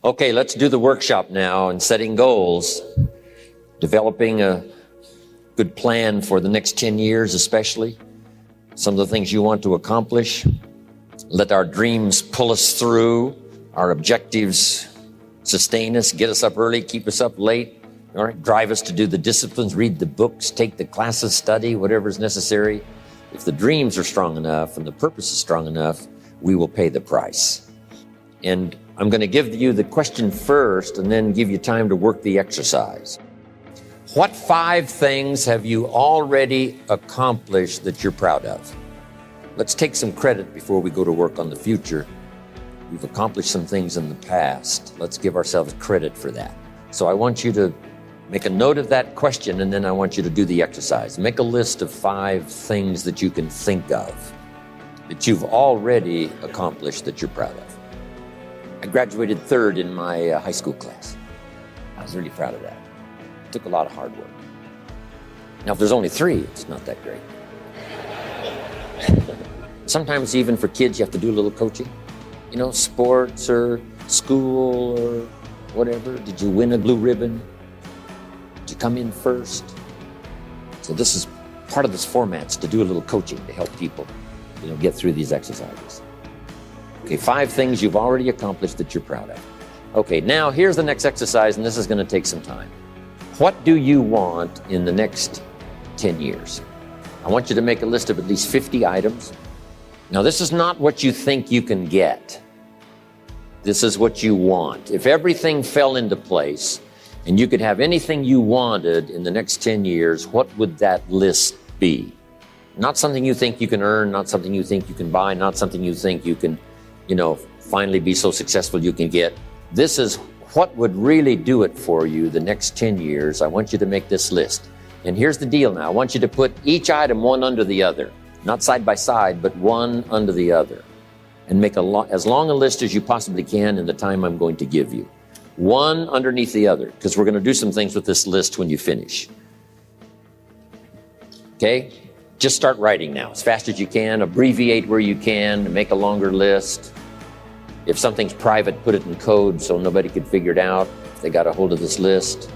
Okay, let's do the workshop now and setting goals, developing a good plan for the next 10 years, especially some of the things you want to accomplish. Let our dreams pull us through, our objectives sustain us, get us up early, keep us up late, all right, drive us to do the disciplines, read the books, take the classes, study, whatever is necessary. If the dreams are strong enough and the purpose is strong enough, we will pay the price. And I'm going to give you the question first and then give you time to work the exercise. What 5 things have you already accomplished that you're proud of? Let's take some credit before we go to work on the future. We've accomplished some things in the past. Let's give ourselves credit for that. So I want you to make a note of that question, and then I want you to do the exercise. Make a list of 5 things that you can think of that you've already accomplished that you're proud of. I graduated 3rd in my high school class. I was really proud of that. It took a lot of hard work. Now, if there's only 3, it's not that great. Sometimes even for kids, you have to do a little coaching. You know, sports or school or whatever. Did you win a blue ribbon? Did you come in first? So this is part of this format, is to do a little coaching to help people, get through these exercises. Okay, 5 things you've already accomplished that you're proud of. Okay, now here's the next exercise, and this is going to take some time. What do you want in the next 10 years? I want you to make a list of at least 50 items. Now, this is not what you think you can get. This is what you want. If everything fell into place and you could have anything you wanted in the next 10 years, what would that list be? Not something you think you can earn, not something you think you can buy, not something you think you can, finally be so successful you can get. This is what would really do it for you the next 10 years. I want you to make this list. And here's the deal now. I want you to put each item one under the other. Not side by side, but one under the other. And make as long a list as you possibly can in the time I'm going to give you. One underneath the other, because we're going to do some things with this list when you finish. Okay? Just start writing now, as fast as you can. Abbreviate where you can, make a longer list. If something's private, put it in code so nobody could figure it out if they got a hold of this list.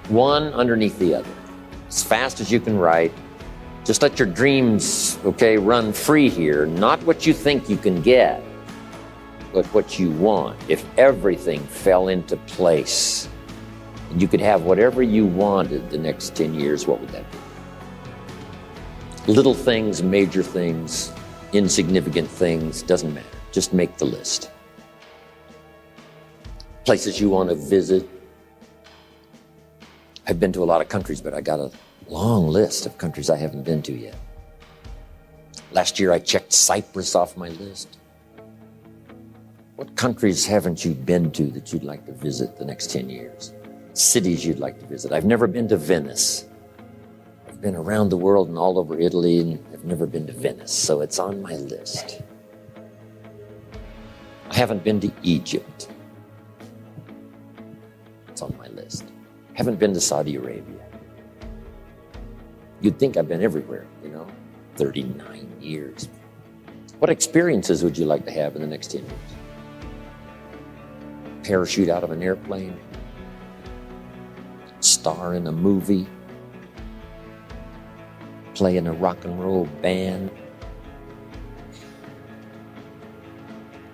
One underneath the other, as fast as you can write. Just let your dreams, run free here. Not what you think you can get, but what you want. If everything fell into place and you could have whatever you wanted the next 10 years, what would that be? Little things, major things, insignificant things, doesn't matter. Just make the list. Places you want to visit. I've been to a lot of countries, but I got a long list of countries I haven't been to yet. Last year I checked Cyprus off my list. What countries haven't you been to that you'd like to visit the next 10 years? Cities you'd like to visit. I've never been to Venice. I've been around the world and all over Italy, and I've never been to Venice, so it's on my list. I haven't been to Egypt. It's on my list. I haven't been to Saudi Arabia. You'd think I've been everywhere, 39 years. What experiences would you like to have in the next 10 years? Parachute out of an airplane? Star in a movie? Play in a rock and roll band?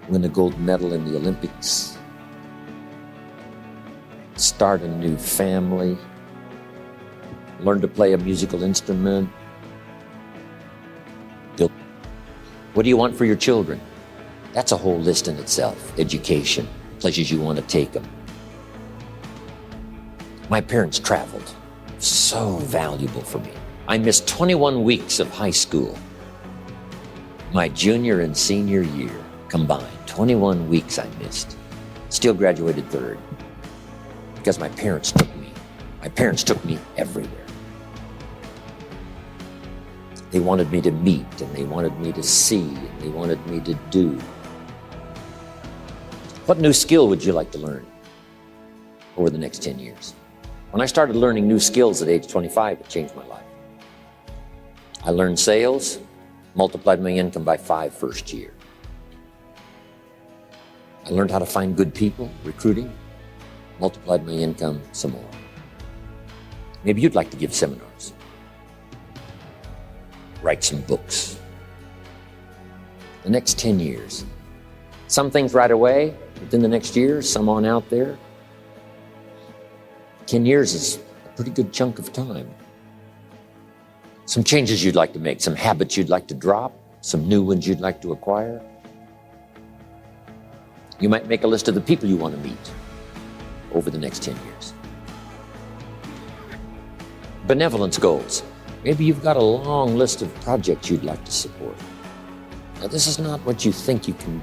Win a gold medal in the Olympics? Start a new family? Learn to play a musical instrument? What do you want for your children? That's a whole list in itself. Education, places you want to take them. My parents traveled. So valuable for me. I missed 21 weeks of high school. My junior and senior year combined, 21 weeks I missed. Still graduated 3rd because my parents took me. My parents took me everywhere. They wanted me to meet, and they wanted me to see, and they wanted me to do. What new skill would you like to learn over the next 10 years? When I started learning new skills at age 25, it changed my life. I learned sales, multiplied my income by 5 first year. I learned how to find good people, recruiting, multiplied my income some more. Maybe you'd like to give seminars, write some books. The next 10 years. Some things right away, within the next year, some on out there. 10 years is a pretty good chunk of time. Some changes you'd like to make, some habits you'd like to drop, some new ones you'd like to acquire. You might make a list of the people you want to meet over the next 10 years. Benevolence goals. Maybe you've got a long list of projects you'd like to support. Now, this is not what you think you can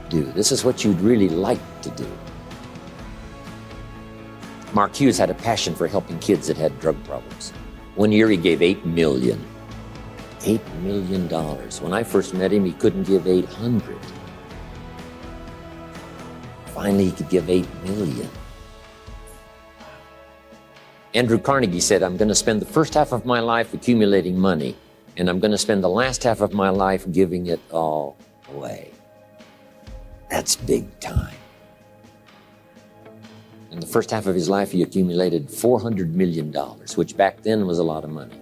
do. This is what you'd really like to do. Mark Hughes had a passion for helping kids that had drug problems. One year he gave $8 million. $8 million. When I first met him, he couldn't give 800. Finally, he could give 8 million. Andrew Carnegie said, I'm going to spend the first half of my life accumulating money, and I'm going to spend the last half of my life giving it all away. That's big time. In the first half of his life, he accumulated $400 million, which back then was a lot of money.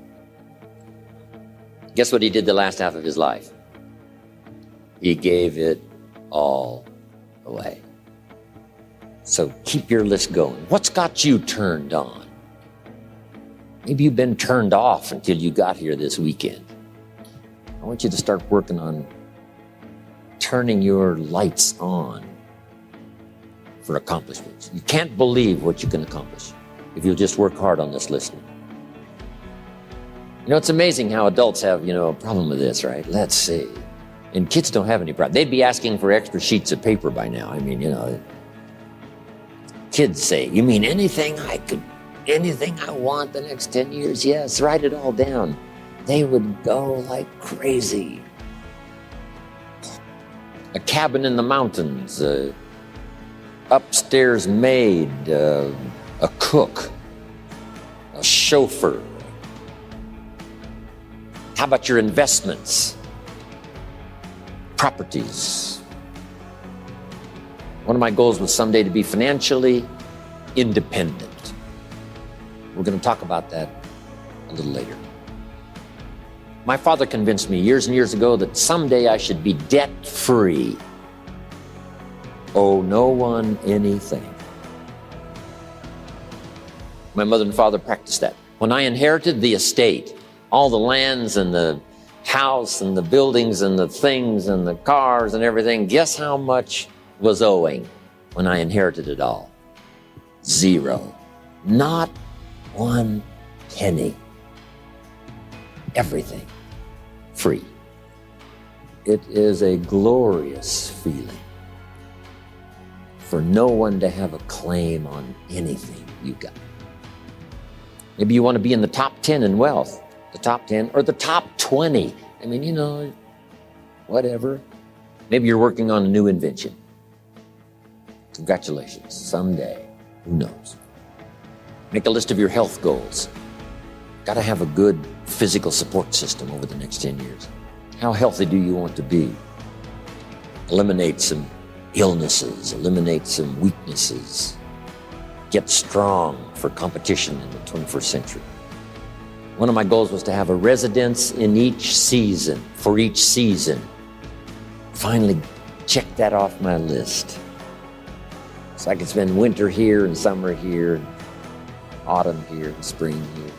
Guess what he did the last half of his life? He gave it all away. So keep your list going. What's got you turned on? Maybe you've been turned off until you got here this weekend. I want you to start working on turning your lights on for accomplishments. You can't believe what you can accomplish if you'll just work hard on this listening. You know, it's amazing how adults have, a problem with this, right? Let's see. And kids don't have any problem. They'd be asking for extra sheets of paper by now. Kids say, you mean anything I want the next 10 years? Yes, write it all down. They would go like crazy. A cabin in the mountains, upstairs maid, a cook, a chauffeur. How about your investments? Properties. One of my goals was someday to be financially independent. We're going to talk about that a little later. My father convinced me years and years ago that someday I should be debt-free. Owe no one anything. My mother and father practiced that. When I inherited the estate, all the lands and the house and the buildings and the things and the cars and everything, guess how much was owing when I inherited it all? 0. Not 1 penny. Everything free. It is a glorious feeling for no one to have a claim on anything you got. Maybe you want to be in the top 10 in wealth, the top 10 or the top 20. Whatever. Maybe you're working on a new invention. Congratulations. Someday, who knows? Make a list of your health goals. Got to have a good physical support system over the next 10 years. How healthy do you want to be? Eliminate some illnesses, eliminate some weaknesses. Get strong for competition in the 21st century. One of my goals was to have a residence in each season, for each season. Finally, check that off my list. So I can spend winter here and summer here, and autumn here and spring here.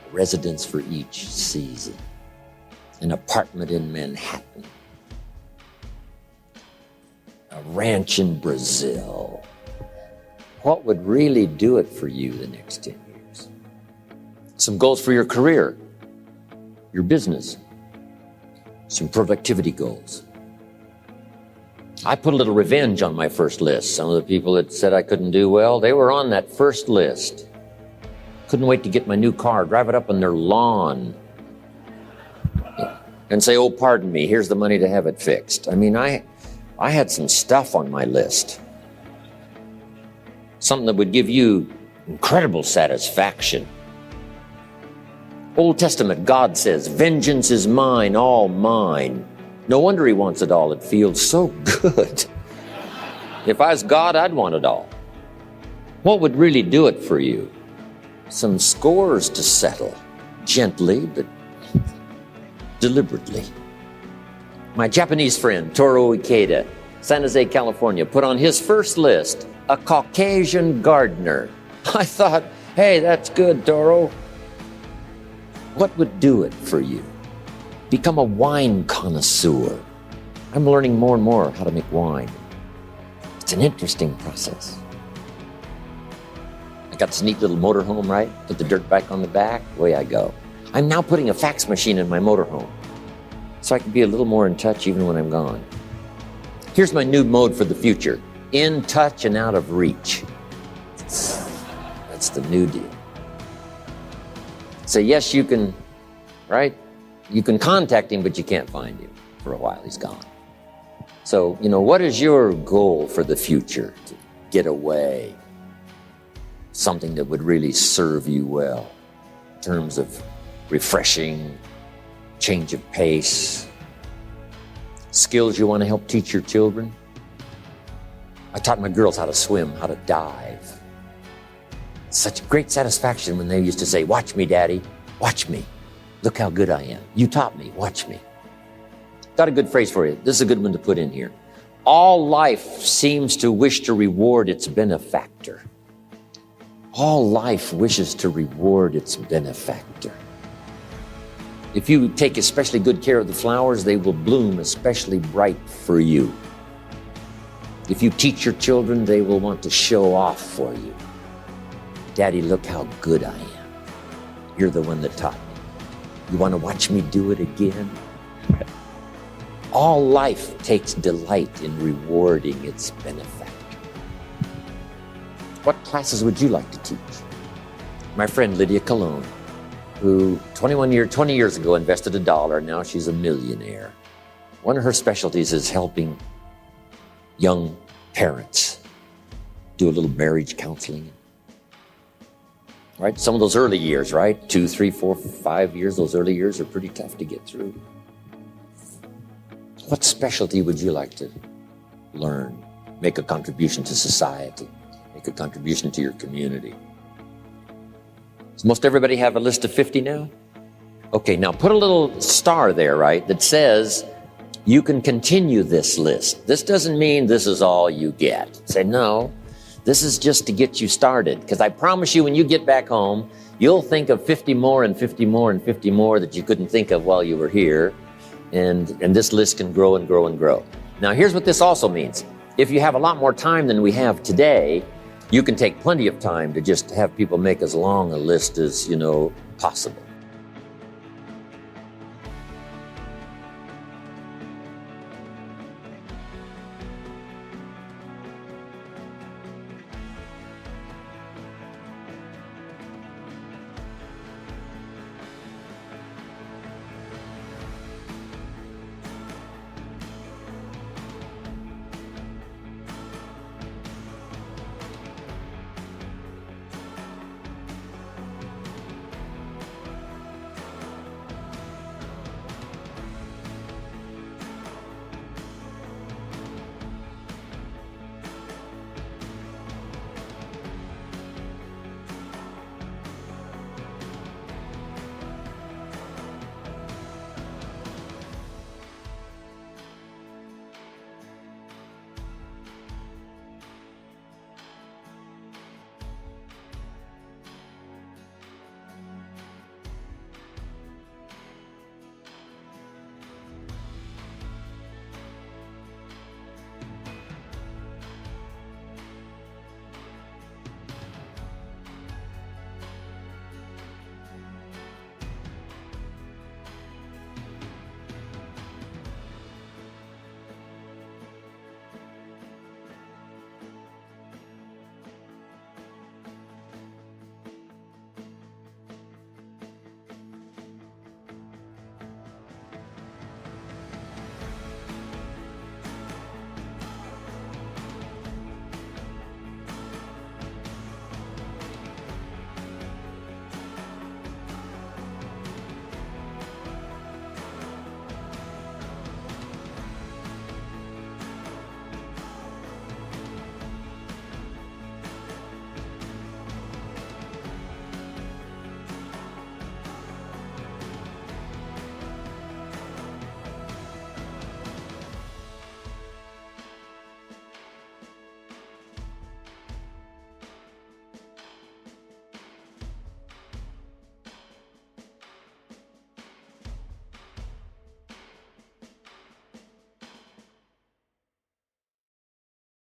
A residence for each season. An apartment in Manhattan. A ranch in Brazil. What would really do it for you the next 10 years? Some goals for your career, your business, some productivity goals. I put a little revenge on my first list. Some of the people that said I couldn't do well, they were on that first list. Couldn't wait to get my new car, drive it up on their lawn, and say, oh, pardon me, here's the money to have it fixed. I had some stuff on my list. Something that would give you incredible satisfaction. Old Testament, God says, vengeance is mine, all mine. No wonder he wants it all. It feels so good. If I was God, I'd want it all. What would really do it for you? Some scores to settle, gently but deliberately. My Japanese friend, Toro Ikeda, San Jose, California, put on his first list, a Caucasian gardener. I thought, hey, that's good, Toro. What would do it for you? Become a wine connoisseur. I'm learning more and more how to make wine. It's an interesting process. I got this neat little motorhome, right? Put the dirt bike on the back, away I go. I'm now putting a fax machine in my motorhome so I can be a little more in touch even when I'm gone. Here's my new mode for the future. In touch and out of reach. That's the new deal. So yes, you can, right? You can contact him, but you can't find him for a while. He's gone. So, what is your goal for the future? To get away. Something that would really serve you well in terms of refreshing, change of pace, skills you want to help teach your children. I taught my girls how to swim, how to dive. Such great satisfaction when they used to say, "Watch me, Daddy, watch me. Look how good I am. You taught me, watch me." Got a good phrase for you. This is a good one to put in here. All life seems to wish to reward its benefactor. All life wishes to reward its benefactor. If you take especially good care of the flowers, they will bloom especially bright for you. If you teach your children, they will want to show off for you. Daddy, look how good I am. You're the one that taught me. You want to watch me do it again? All life takes delight in rewarding its benefactor. What classes would you like to teach? My friend Lydia Colon, who 20 years ago invested $1, now she's a millionaire. One of her specialties is helping young parents do a little marriage counseling. Right? Some of those early years, right? 2, 3, 4, 5 years, those early years are pretty tough to get through. What specialty would you like to learn? Make a contribution to society, make a contribution to your community. Does most everybody have a list of 50 now? Okay, now put a little star there, right, that says you can continue this list. This doesn't mean this is all you get. Say, no, this is just to get you started. Because I promise you, when you get back home, you'll think of 50 more and 50 more and 50 more that you couldn't think of while you were here. And this list can grow and grow and grow. Now, here's what this also means. If you have a lot more time than we have today, you can take plenty of time to just have people make as long a list as, possible.